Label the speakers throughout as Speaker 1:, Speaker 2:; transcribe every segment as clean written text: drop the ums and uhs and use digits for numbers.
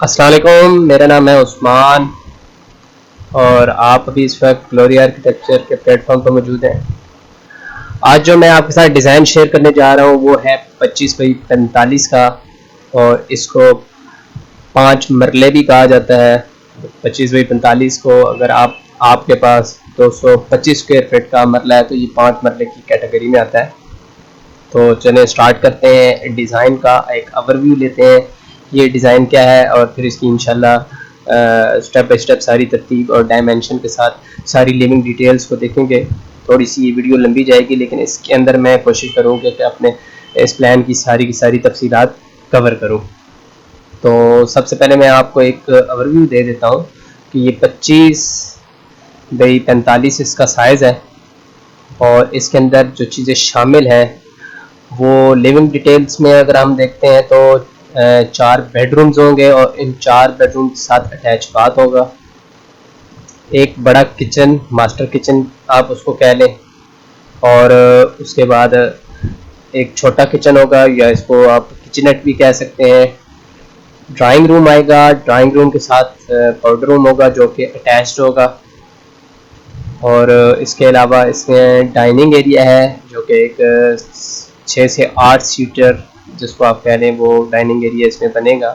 Speaker 1: अस्सलाम वालेकुम, मेरा नाम है उस्मान और आप अभी इस वक्त ग्लोरी आर्किटेक्चर के प्लेटफॉर्म पर मौजूद हैं। आज जो मैं आपके साथ डिज़ाइन शेयर करने जा रहा हूँ वो है 25 बाई 45 का और इसको 5 मरले भी कहा जाता है। 25 बाई 45 को अगर आपके पास 225 स्क्वायर फीट का मरला है तो ये 5 मरले की कैटेगरी में आता है। तो चलें स्टार्ट करते हैं। डिज़ाइन का एक ओवरव्यू लेते हैं, ये डिज़ाइन क्या है और फिर इसकी इंशाल्लाह स्टेप बाय स्टेप सारी तरतीब और डायमेंशन के साथ सारी लिविंग डिटेल्स को देखेंगे। थोड़ी सी ये वीडियो लंबी जाएगी लेकिन इसके अंदर मैं कोशिश करूँगी कि अपने इस प्लान की सारी तफसीलात कवर करूँ। तो सबसे पहले मैं आपको एक ओवरव्यू दे देता हूँ कि ये 25 बाई 45 इसका साइज़ है और इसके अंदर जो चीज़ें शामिल हैं वो लिविंग डिटेल्स में अगर हम देखते हैं तो 4 बेडरूम्स होंगे और इन 4 बेडरूम के साथ अटैच बाथ होगा। एक बड़ा किचन, मास्टर किचन आप उसको कह लें, और उसके बाद एक छोटा किचन होगा या इसको आप किचनेट भी कह सकते हैं। ड्राइंग रूम आएगा, ड्राइंग रूम के साथ पाउडर रूम होगा जो कि अटैच्ड होगा, और इसके अलावा इसमें डाइनिंग एरिया है जो कि एक 6 से 8 सीटर जिसको आप कह लें वो डाइनिंग एरिया इसमें बनेगा।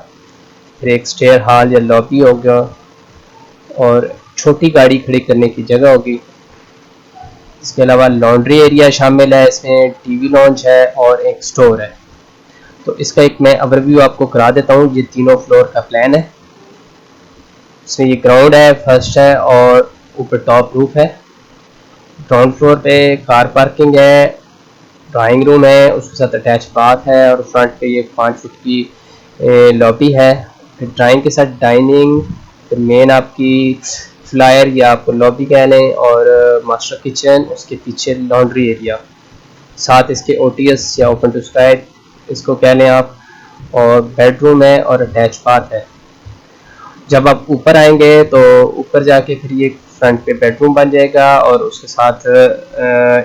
Speaker 1: फिर एक स्टेयर हॉल या लॉबी होगा और छोटी गाड़ी खड़ी करने की जगह होगी। इसके अलावा लॉन्ड्री एरिया शामिल है, इसमें टीवी लॉन्च है और एक स्टोर है। तो इसका एक मैं ओवरव्यू आपको करा देता हूँ। ये तीनों फ्लोर का प्लान है। इसमें ये ग्राउंड है, फर्स्ट है और ऊपर टॉप रूफ है। ग्राउंड फ्लोर पे कार पार्किंग है, ड्राइंग रूम है, उसके साथ अटैच बाथ है और फ्रंट पे ये 5 फुट की लॉबी है। फिर ड्राइंग के साथ डाइनिंग, फिर मेन आपकी फ्लायर या आपको लॉबी कह लें, और मास्टर किचन, उसके पीछे लॉन्ड्री एरिया, साथ इसके ओटीएस या ओपन टू स्काई इसको कह लें आप, और बेडरूम है और अटैच बाथ है। जब आप ऊपर आएंगे तो ऊपर जाके फिर ये फ्रंट पे बेडरूम बन जाएगा और उसके साथ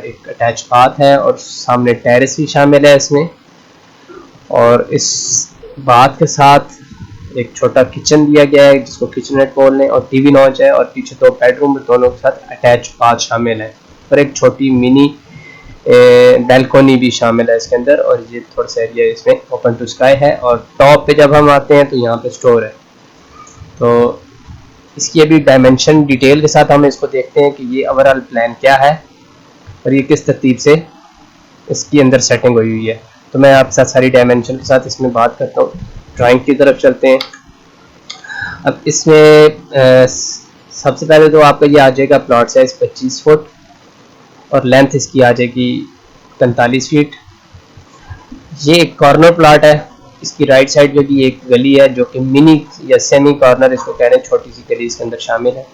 Speaker 1: एक अटैच बाथ है और सामने टेरेस भी शामिल है इसमें, और इस बाथ के साथ एक छोटा किचन दिया गया है जिसको किचनेट बोल लें, और टीवी लॉन्च है, और पीछे 2 बेडरूम दोनों के साथ अटैच बाथ शामिल है, और एक छोटी मिनी बैल्कोनी भी शामिल है इसके अंदर। और ये थोड़ा सा एरिया इसमें ओपन टू स्काई है, और टॉप पे जब हम आते हैं तो यहाँ पे स्टोर है। तो इसकी अभी डायमेंशन डिटेल के साथ हम इसको देखते हैं कि ये ओवरऑल प्लान क्या है और ये किस तरतीब से इसकी अंदर सेटिंग हुई हुई है। तो मैं आपके साथ सारी डायमेंशन के साथ इसमें बात करता हूँ। ड्राइंग की तरफ चलते हैं। अब इसमें सबसे पहले तो आपका ये आ जाएगा प्लॉट साइज 25 फुट और लेंथ इसकी आ जाएगी 45 फीट। ये एक कॉर्नर प्लॉट है। इसकी राइट साइड में भी एक गली है जो कि मिनी या सेमी कॉर्नर इसको कह रहे हैं, छोटी सी गली इसके अंदर शामिल है।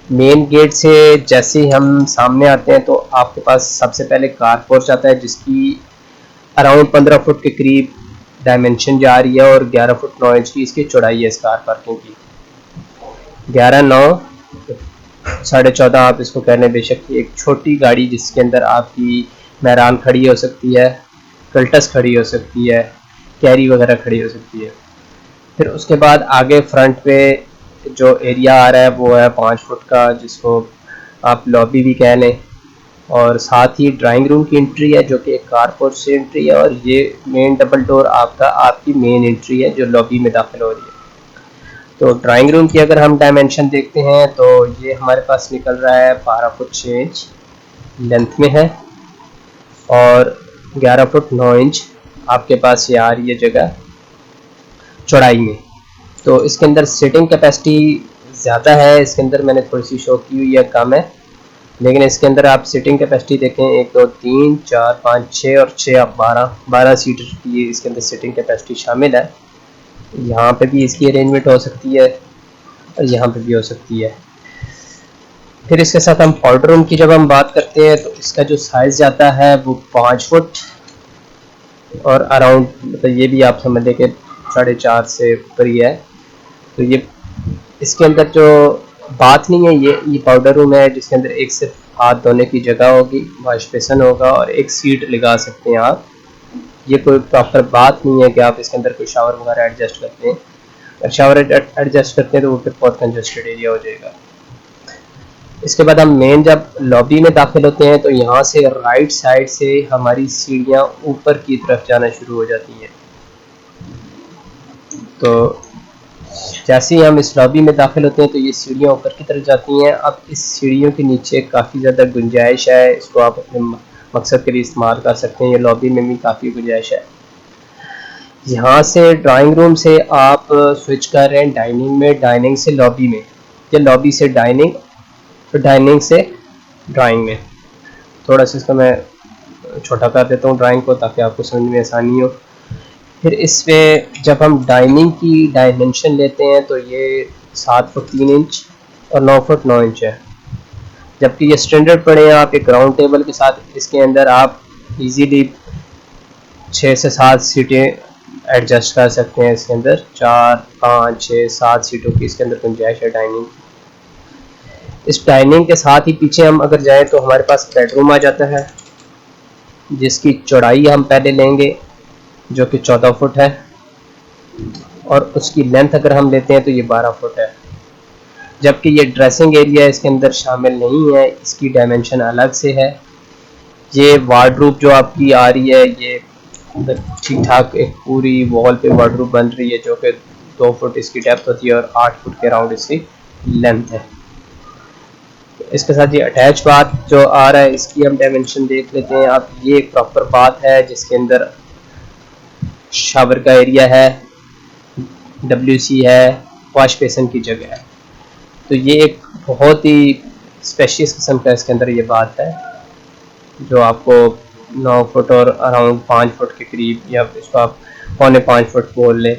Speaker 1: मेन गेट से जैसे ही हम सामने आते हैं तो आपके पास सबसे पहले कार पोर्च आता है जिसकी अराउंड 15 फुट के करीब डायमेंशन जा रही है और 11 फुट 9 इंच की इसकी चौड़ाई है इस कार पार्किंग की। 11, 9, 14.5 आप इसको कह रहे हैं। बेशक एक छोटी गाड़ी जिसके अंदर आपकी महरान खड़ी हो सकती है, कल्टस खड़ी हो सकती है, कैरी वगैरह खड़ी हो सकती है। फिर उसके बाद आगे फ्रंट पे जो एरिया आ रहा है वो है 5 फुट का जिसको आप लॉबी भी कह लें, और साथ ही ड्राइंग रूम की एंट्री है जो कि एक कारपोर्ट से एंट्री है, और ये मेन डबल डोर आपकी मेन एंट्री है जो लॉबी में दाखिल हो रही है। तो ड्राइंग रूम की अगर हम डायमेंशन देखते हैं तो ये हमारे पास निकल रहा है 12 फुट 6 इंच लेंथ में है और 11 फुट 9 इंच आपके पास ये आ रही है जगह चौड़ाई में। तो इसके अंदर सीटिंग कैपेसिटी ज़्यादा है, इसके अंदर मैंने थोड़ी सी शो की हुई है, कम है, लेकिन इसके अंदर आप सीटिंग कैपेसिटी देखें 1, 2, 3, 4, 5, 6 और 6 आप 12 सीटर की इसके अंदर सीटिंग कैपेसिटी शामिल है। यहाँ पे भी इसकी अरेंजमेंट हो सकती है और यहाँ पे भी हो सकती है। फिर इसके साथ हम पाउडर रूम की जब हम बात करते हैं तो इसका जो साइज़ जाता है वो 5 फुट और अराउंड, मतलब ये भी आप समझ लें कि 4.5 से ऊपर ही है। तो ये इसके अंदर जो बात नहीं है, ये पाउडर रूम है जिसके अंदर एक सिर्फ हाथ धोने की जगह होगी, वॉश बेसन होगा और एक सीट लगा सकते हैं आप। ये कोई प्रॉपर बात नहीं है कि आप इसके अंदर कोई शावर वगैरह एडजस्ट करते हैं। शावर एडजस्ट करते हैं तो वो फिर बहुत कंजस्टेड एरिया हो जाएगा। इसके बाद हम मेन जब लॉबी में दाखिल होते हैं तो यहाँ से राइट साइड से हमारी सीढ़ियाँ ऊपर की तरफ जाना शुरू हो जाती हैं। तो जैसे ही हम इस लॉबी में दाखिल होते हैं तो ये सीढ़ियाँ ऊपर की तरफ जाती हैं। अब इस सीढ़ियों के नीचे काफ़ी ज़्यादा गुंजाइश है, इसको आप अपने मकसद के लिए इस्तेमाल कर सकते हैं। ये लॉबी में भी काफ़ी गुंजाइश है। यहाँ से ड्राइंग रूम से आप स्विच कर रहे हैं डाइनिंग में, डाइनिंग से लॉबी में, या लॉबी से डाइनिंग, तो डाइनिंग से ड्राइंग में। थोड़ा सा इसका मैं छोटा कर देता हूँ ड्राइंग को ताकि आपको समझ में आसानी हो। फिर इसमें जब हम डाइनिंग की डायमेंशन लेते हैं तो ये 7 फुट 3 इंच और 9 फुट 9 इंच है, जबकि ये स्टैंडर्ड पड़े हैं। आप एक राउंड टेबल के साथ इसके अंदर आप इजीली 6 से 7 सीटें एडजस्ट कर सकते हैं। इसके अंदर 4 5 6 7 सीटों की इसके अंदर गुंजाइश है डाइनिंग। इस डाइनिंग के साथ ही पीछे हम अगर जाएं तो हमारे पास बेडरूम आ जाता है, जिसकी चौड़ाई हम पहले लेंगे जो कि 14 फुट है, और उसकी लेंथ अगर हम लेते हैं तो ये 12 फुट है। जबकि ये ड्रेसिंग एरिया इसके अंदर शामिल नहीं है, इसकी डायमेंशन अलग से है। ये वार्डरोब जो आपकी आ रही है ये ठीक ठाक एक पूरी वॉल पे वार्डरोब बन रही है, जो कि 2 फुट इसकी डेप्थ होती है और 8 फुट के अराउंड इसकी लेंथ है। इसके साथ ये अटैच बाथ जो आ रहा है इसकी हम डायमेंशन देख लेते हैं। अब ये प्रॉपर बाथ है जिसके अंदर शावर का एरिया है, WC है, वॉश बेसिन की जगह है। तो ये एक बहुत ही स्पेशियस किस्म का इसके अंदर ये बात है, जो आपको 9 फुट और अराउंड 5 फुट के करीब, या इसको आप 4.25 फुट बोल लें,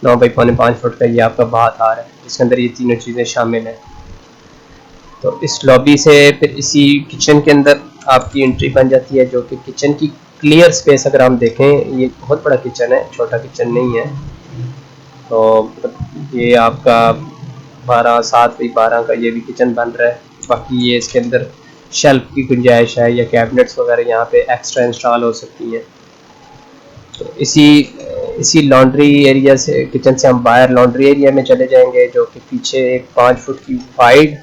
Speaker 1: 9 बाई 4.25 फुट का ये आपका बात आ रहा है, जिसके अंदर ये तीनों चीज़ें शामिल हैं। तो इस लॉबी से फिर इसी किचन के अंदर आपकी एंट्री बन जाती है, जो कि किचन की क्लियर स्पेस अगर हम देखें, ये बहुत बड़ा किचन है, छोटा किचन नहीं है। तो ये आपका 7 बाई 12 का ये भी किचन बन रहा है। बाकी ये इसके अंदर शेल्फ की गुंजाइश है या कैबिनेट्स वगैरह यहाँ पे एक्स्ट्रा इंस्टॉल हो सकती हैं। तो इसी लॉन्ड्री एरिया से, किचन से हम बाहर लॉन्ड्री एरिया में चले जाएंगे, जो कि पीछे एक 5 फुट की वाइड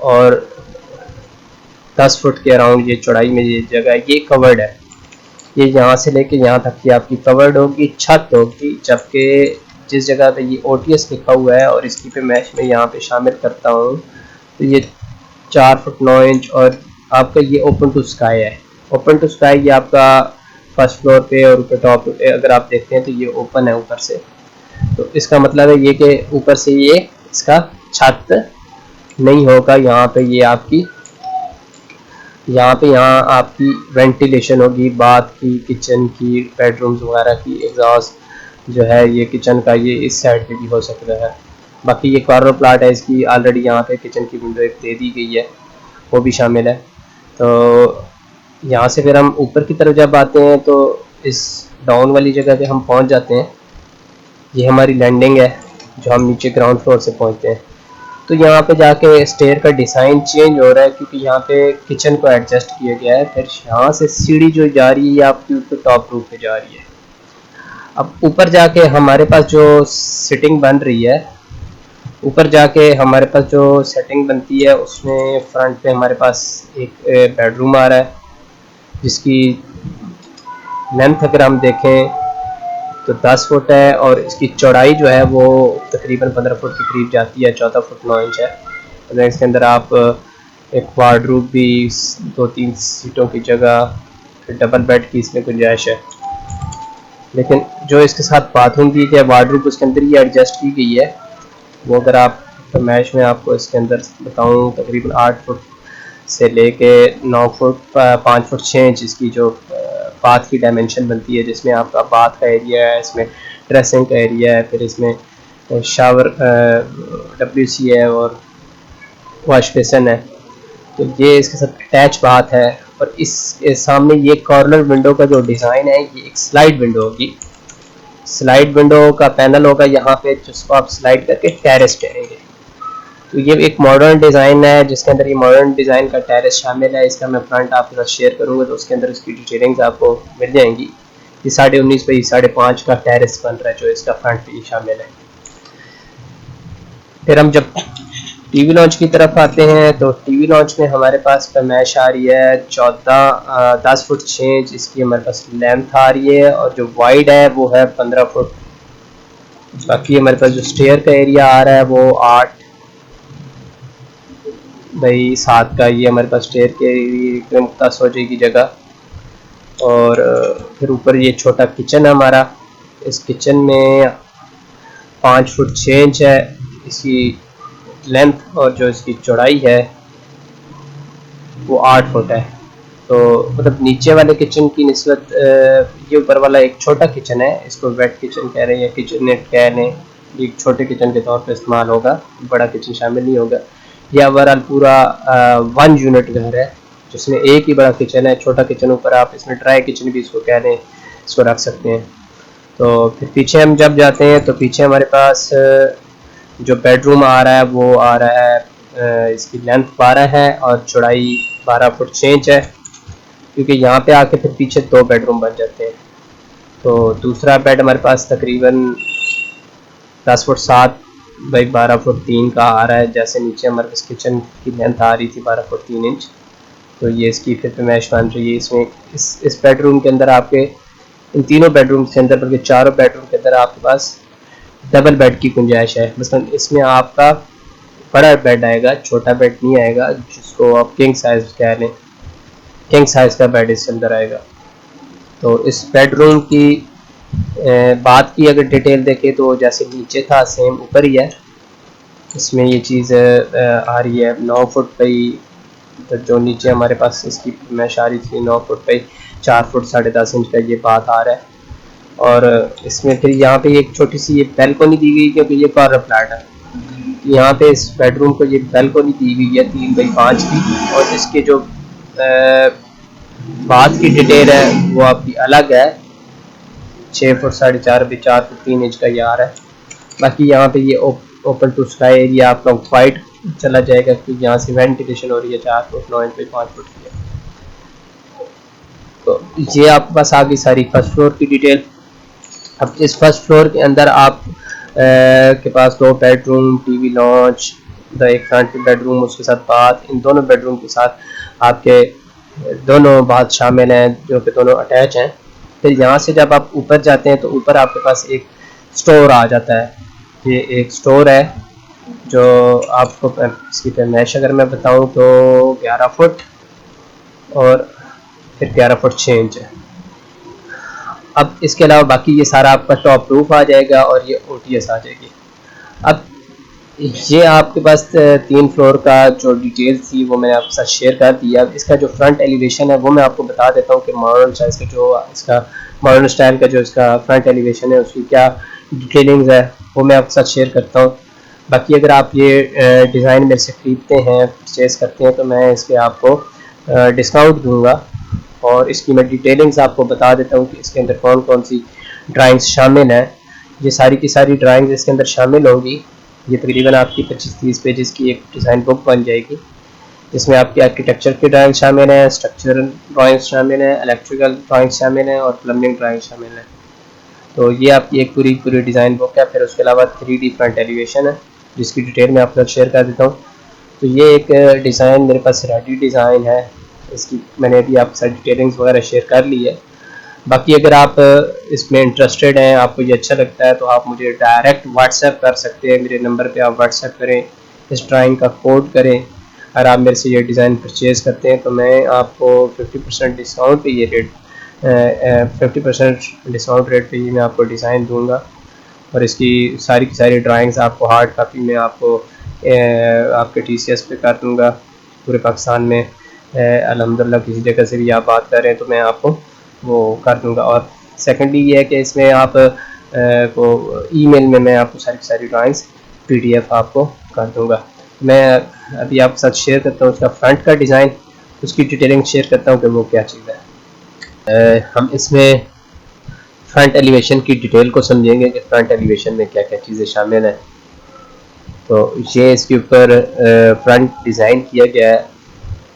Speaker 1: और 10 फुट के अराउंड ये चौड़ाई में ये जगह, ये कवर्ड है। ये यहाँ से लेके यहाँ तक की आपकी कवर्ड होगी, छत होगी। जबकि जिस जगह पे ये OTS लिखा हुआ है और इसकी पे मैच में यहाँ पे शामिल करता हूँ, तो ये 4 फुट 9 इंच और आपका ये ओपन टू स्काई है। ओपन टू स्काई ये आपका फर्स्ट फ्लोर पे और ऊपर टॉप पे अगर आप देखते हैं तो ये ओपन है ऊपर से। तो इसका मतलब है ये कि ऊपर से ये इसका छत नहीं होगा। यहाँ पे ये आपकी यहाँ आपकी वेंटिलेशन होगी, बाथ की, किचन की, बेडरूम्स वगैरह की। एग्जॉस्ट जो है ये किचन का ये इस साइड पे भी हो सकता है। बाकी ये कॉर्नर प्लाट है, इसकी ऑलरेडी यहाँ पे किचन की विंडो एक दे दी गई है, वो भी शामिल है। तो यहाँ से फिर हम ऊपर की तरफ जब आते हैं तो इस डाउन वाली जगह पे हम पहुँच जाते हैं। ये हमारी लैंडिंग है जो हम नीचे ग्राउंड फ्लोर से पहुँचते हैं। तो यहाँ पे जाके स्टेयर का डिज़ाइन चेंज हो रहा है, क्योंकि यहाँ पे किचन को एडजस्ट किया गया है। फिर यहाँ से सीढ़ी जो जा रही है ये आपकी ऊपर टॉप रूफ पे जा रही है। अब ऊपर जाके हमारे पास जो सिटिंग बन रही है, ऊपर जाके हमारे पास जो सेटिंग बनती है उसमें फ्रंट पे हमारे पास एक बेडरूम आ रहा है, जिसकी लेंथ अगर हम देखें तो 10 फुट है और इसकी चौड़ाई जो है वो तकरीबन 15 फुट के करीब जाती है, 14 फुट 9 इंच है। तो इसके अंदर आप एक वार्डरोब भी, 2-3 सीटों की जगह, फिर डबल बेड की इसमें गुंजाइश है। लेकिन जो इसके साथ बाथरूम दी गई है, वार्डरोब उसके अंदर ही एडजस्ट की गई है। वो अगर आप मैच में आपको इसके अंदर बताऊँ, तकरीबन 8 फुट से लेके 9 फुट 5 फुट 6 इंच इसकी जो बाथ की डायमेंशन बनती है, जिसमें आपका बाथ का एरिया है, इसमें ड्रेसिंग का एरिया है, फिर इसमें शावर WC है और वॉश बेसिन है। तो ये इसके साथ अटैच बाथ है। और इस सामने ये कॉर्नर विंडो का जो डिज़ाइन है ये एक स्लाइड विंडो होगी। स्लाइड विंडो का पैनल होगा यहाँ पे, जिसको आप स्लाइड करके टेरेस पे आएंगे। तो ये एक मॉडर्न डिज़ाइन है जिसके अंदर ये मॉडर्न डिज़ाइन का टेरेस शामिल है। इसका मैं फ्रंट आपके साथ शेयर करूँगा तो उसके अंदर इसकी डिटेलिंग्स आपको मिल जाएंगी। ये 19.5 बाई 5.5 का टेरेस बन रहा है जो इसका फ्रंट पे शामिल है। फिर हम जब टीवी लॉन्च की तरफ आते हैं तो टीवी लॉन्च में हमारे पास पैमाइश आ रही है 10 फुट 6 इंच इसकी हमारे पास लेंथ आ रही है, और जो वाइड है वो है 15 फुट। बाकी हमारे पास जो स्टेयर का एरिया आ रहा है वो 8 बाई 7 का, ये हमारे पास स्टेयर के मुख्तास हो जाएगी जगह। और फिर ऊपर ये छोटा किचन है हमारा, इस किचन में 5 फुट 6 इंच है इसकी लेंथ, और जो इसकी चौड़ाई है वो 8 फुट है। तो मतलब नीचे वाले किचन की निस्बत ये ऊपर वाला एक छोटा किचन है, इसको वेट किचन कह रहे हैं या किचननेट कह लें, ये छोटे किचन के तौर पे इस्तेमाल होगा, बड़ा किचन शामिल नहीं होगा। यह ओवरऑल पूरा 1 यूनिट घर है जिसमें एक ही बड़ा किचन है, छोटा किचन ऊपर, आप इसमें ड्राई किचन भी इसको कह लें, इसको रख सकते हैं। तो फिर पीछे हम जब जाते हैं तो पीछे हमारे पास जो बेडरूम आ रहा है वो आ रहा है, इसकी लेंथ 12 है और चौड़ाई 12 फुट 6 इंच है, क्योंकि यहाँ पे आके फिर पीछे 2 बेडरूम बन जाते हैं। तो दूसरा बेड हमारे पास तकरीबन 10 फुट 7 बाई 12 फुट 3 का आ रहा है, जैसे नीचे हमारे पास किचन की लेंथ आ रही थी 12 फुट 3 इंच। तो ये इसकी फिर पैमाइश बन रही है। इसमें इस बेडरूम के अंदर आपके, इन तीनों बेडरूम के अंदर, बल्कि चारों बेडरूम के अंदर आपके पास डबल बेड की गुंजाइश है। मसलन इसमें आपका बड़ा बेड आएगा, छोटा बेड नहीं आएगा, जिसको आप किंग साइज कह लें, किंग साइज का बेड इसके अंदर आएगा। तो इस बेडरूम की बात की अगर डिटेल देखें तो जैसे नीचे था सेम ऊपर ही है। इसमें ये चीज़ आ रही है 9 फुट बाई, तो जो नीचे हमारे पास इसकी पैमाइश आ रही थी 9 फुट बाई 4 फुट 10.5 इंच का ये बात आ रहा है। और इसमें फिर यहाँ पे एक छोटी सी ये बैल्कनी दी गई, क्योंकि ये कॉर्नर फ्लैट है। यहाँ पे इस बेडरूम को ये बैल्कनी दी हुई है 3 बाई 5 की, और इसके जो बात की डिटेल है वो आपकी अलग है, 6 फुट 4.5 बाई 4 फुट 3 इंच का ये आ रहा है। बाकी यहाँ पे ये ओपन टू स्काई एरिया आपका वाइट चला जाएगा, क्योंकि यहाँ से वेंटिलेशन हो रही है 4 फुट 9 इंच बाई 5 फुट की है। तो ये आपके पास आ गई सारी फर्स्ट फ्लोर की डिटेल। अब इस फर्स्ट फ्लोर के अंदर आप के पास 2 बेडरूम, टीवी लॉन्च, एक फ्रंट बेडरूम, उसके साथ बाथ, इन दोनों बेडरूम के साथ आपके दोनों बाथ शामिल हैं जो कि दोनों अटैच हैं। फिर यहाँ से जब आप ऊपर जाते हैं तो ऊपर आपके पास एक स्टोर आ जाता है। ये एक स्टोर है जो आपको, इसकी पैमाइश अगर मैं बताऊँ तो 11 फुट और फिर 11 फुट 6 इंच है। अब इसके अलावा बाकी ये सारा आपका टॉप रूफ आ जाएगा और ये ओटीएस आ जाएगी। अब ये आपके पास 3 फ्लोर का जो डिटेल थी वो मैंने आपके साथ शेयर कर दिया। इसका जो फ्रंट एलिवेशन है वो मैं आपको बता देता हूँ कि मॉडर्न साइज का जो इसका मॉडर्न स्टाइल का जो इसका फ्रंट एलिवेशन है उसकी क्या डिटेलिंग्स है वो मैं आपके साथ शेयर करता हूँ। बाकी अगर आप ये डिज़ाइन मेरे से ख़रीदते हैं, परचेज़ करते हैं, तो मैं इसके आपको डिस्काउंट दूँगा, और इसकी मैं डिटेलिंग्स आपको बता देता हूँ कि इसके अंदर कौन कौन सी ड्राइंग्स शामिल हैं। ये सारी की सारी ड्राइंग्स इसके अंदर शामिल होंगी। ये तकरीबन आपकी 25-30 पेजेस की एक डिज़ाइन बुक बन जाएगी, जिसमें आपकी आर्किटेक्चर की ड्राइंग शामिल है, स्ट्रक्चरल ड्राइंग्स शामिल है, इलेक्ट्रिकल ड्राइंग्स शामिल हैं और प्लम्बिंग ड्राइंग शामिल है। तो ये आपकी एक पूरी डिज़ाइन बुक है। फिर उसके अलावा 3D फ्रंट एलिवेशन है जिसकी डिटेल मैं आपके साथ शेयर कर देता हूँ। तो ये एक डिज़ाइन मेरे पास रेडी डिज़ाइन है, इसकी मैंने अभी आपके साथ डिटेलिंग्स वगैरह शेयर कर ली है। बाकी अगर आप इसमें इंटरेस्टेड हैं, आपको ये अच्छा लगता है, तो आप मुझे डायरेक्ट व्हाट्सएप कर सकते हैं। मेरे नंबर पे आप व्हाट्सएप करें, इस ड्राइंग का कोड करें। अगर आप मेरे से ये डिज़ाइन परचेज़ करते हैं तो मैं आपको 50% डिस्काउंट पे ये रेट 50% डिस्काउंट रेट पे ये मैं आपको डिज़ाइन दूँगा, और इसकी सारी की सारी ड्राइंग्स आपको हार्ड कापी में आपको आपके TCS पे कर दूँगा पूरे पाकिस्तान में। अल्हम्दुलिल्लाह किसी जगह से भी आप बात कर रहे हैं तो मैं आपको वो कर दूँगा। और सेकेंडली ये है कि इसमें आप को ईमेल में मैं आपको सारी की सारी ड्राइंग्स PDF आपको कर दूँगा। मैं अभी आपके साथ शेयर करता हूँ उसका फ्रंट का डिज़ाइन, उसकी डिटेलिंग शेयर करता हूँ कि वो क्या चीज़ है। हम इसमें फ्रंट एलिवेशन की डिटेल को समझेंगे कि फ्रंट एलिवेशन में क्या क्या चीज़ें शामिल हैं। तो ये इसके ऊपर फ्रंट डिज़ाइन किया गया है।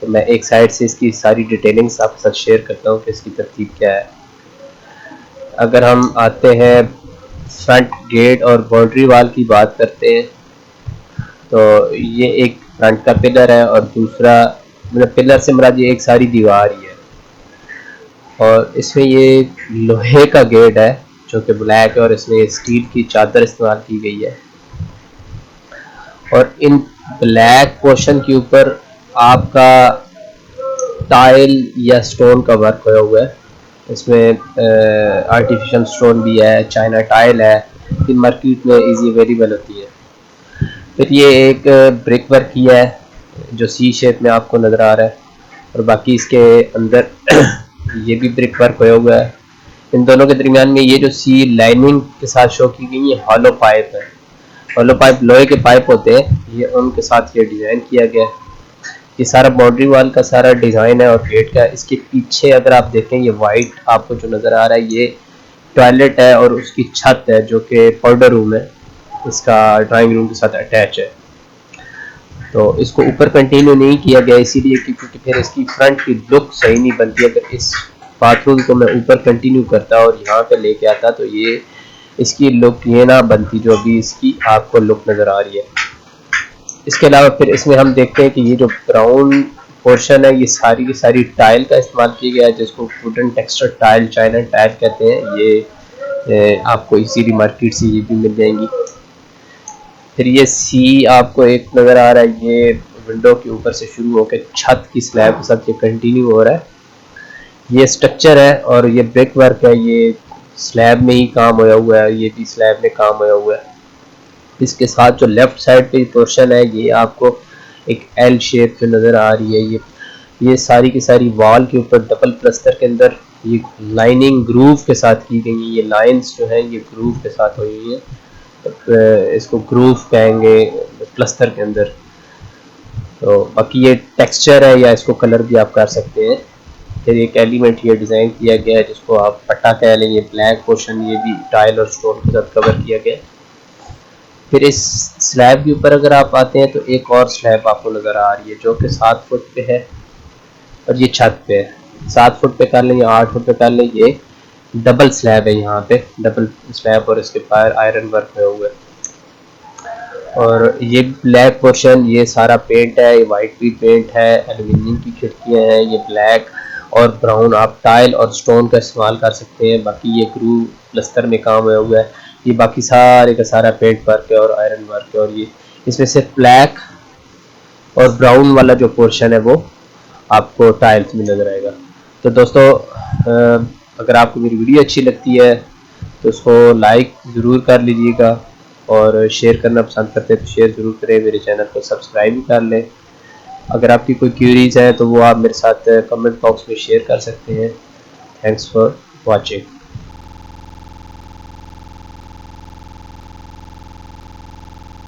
Speaker 1: तो मैं एक साइड से इसकी सारी डिटेलिंग्स आपके साथ शेयर करता हूँ कि इसकी तरतीब क्या है। अगर हम आते हैं फ्रंट गेट और बाउंड्री वाल की बात करते हैं, तो ये एक फ्रंट का पिलर है और दूसरा मतलब पिलर से मुराद ये एक सारी दीवार ही है। और इसमें ये लोहे का गेट है जो कि ब्लैक है और इसमें स्टील की चादर इस्तेमाल की गई है। और इन ब्लैक पोर्शन के ऊपर आपका टाइल या स्टोन का वर्क होया हुआ है। इसमें आर्टिफिशियल स्टोन भी है, चाइना टाइल है, ये मार्केट में इजी अवेलेबल होती है। फिर ये एक ब्रिक वर्क किया है जो सी शेप में आपको नज़र आ रहा है और बाकी इसके अंदर ये भी ब्रिक वर्क होया हुआ है। इन दोनों के दरमियान में ये जो सी लाइनिंग के साथ शो की गई है हॉलो पाइप है। हॉलो पाइप लोहे के पाइप होते हैं, ये उनके साथ ये डिज़ाइन किया गया है। ये सारा बाउंड्री वाल का सारा डिज़ाइन है और गेट का। इसके पीछे अगर आप देखें ये वाइट आपको जो नज़र आ रहा है ये टॉयलेट है और उसकी छत है जो कि पाउडर रूम है, इसका ड्राइंग रूम के साथ अटैच है। तो इसको ऊपर कंटिन्यू नहीं किया गया इसीलिए क्योंकि फिर इसकी फ्रंट की लुक सही नहीं बनती। अगर इस बाथरूम को मैं ऊपर कंटिन्यू करता और यहाँ पे लेके आता तो ये इसकी लुक ये ना बनती जो अभी इसकी आपको लुक नज़र आ रही है। इसके अलावा फिर इसमें हम देखते हैं कि ये जो ब्राउन पोर्शन है ये सारी की सारी टाइल का इस्तेमाल किया गया है जिसको wooden texture tile, China tile कहते हैं। ये आपको इसीलिए मार्केट से ये भी मिल जाएंगी। फिर ये सी आपको एक नज़र आ रहा है, ये विंडो के ऊपर से शुरू होकर छत की स्लैब के साथ ये कंटिन्यू हो रहा है। ये स्ट्रक्चर है और ये ब्रिक वर्क है, ये स्लैब में ही काम होया हुआ है, ये भी स्लैब में काम होया हुआ है। इसके साथ जो लेफ्ट साइड पे पोर्शन है ये आपको एक एल शेप में नज़र आ रही है। ये सारी की सारी वॉल के ऊपर डबल प्लस्तर के अंदर ये लाइनिंग ग्रूव के साथ की गई है। ये लाइंस जो है ये ग्रूव के साथ हुई हुई है, इसको ग्रूव कहेंगे प्लस्तर के अंदर। तो बाकी ये टेक्सचर है या इसको कलर भी आप कर सकते हैं। फिर एक एलिमेंट ये डिज़ाइन किया गया है जिसको आप पट्टा कह लें, ये ब्लैक पोर्शन ये भी टाइल और स्टोन के साथ कवर किया गया है। फिर इस स्लैब के ऊपर अगर आप आते हैं तो एक और स्लैब आपको नज़र आ रही है जो कि 7 फुट पे है और ये छत पे है। 7 फुट पे कर लें या 8 फुट पे कर लें, ये डबल स्लैब है, यहाँ पे डबल स्लैब और इसके बाहर आयरन वर्क हुए हुए। और ये ब्लैक पोर्शन ये सारा पेंट है, ये वाइट भी पेंट है, एल्यूमिनियम की खिड़कियाँ हैं। ये ब्लैक और ब्राउन आप टाइल और स्टोन का इस्तेमाल कर सकते हैं। बाकी ये ग्रू प्लस्तर में काम हुआ हुआ है। ये बाकी सारे का सारा पेंट वर्क है और आयरन वर्क है। और ये इसमें सिर्फ ब्लैक और ब्राउन वाला जो पोर्शन है वो आपको टाइल्स में नज़र आएगा। तो दोस्तों अगर आपको मेरी वीडियो अच्छी लगती है तो उसको लाइक ज़रूर कर लीजिएगा और शेयर करना पसंद करते हैं तो शेयर ज़रूर करें। मेरे चैनल को सब्सक्राइब भी कर लें। अगर आपकी कोई क्यूरीज है तो वो आप मेरे साथ कमेंट बॉक्स में शेयर कर सकते हैं। Thanks for watching.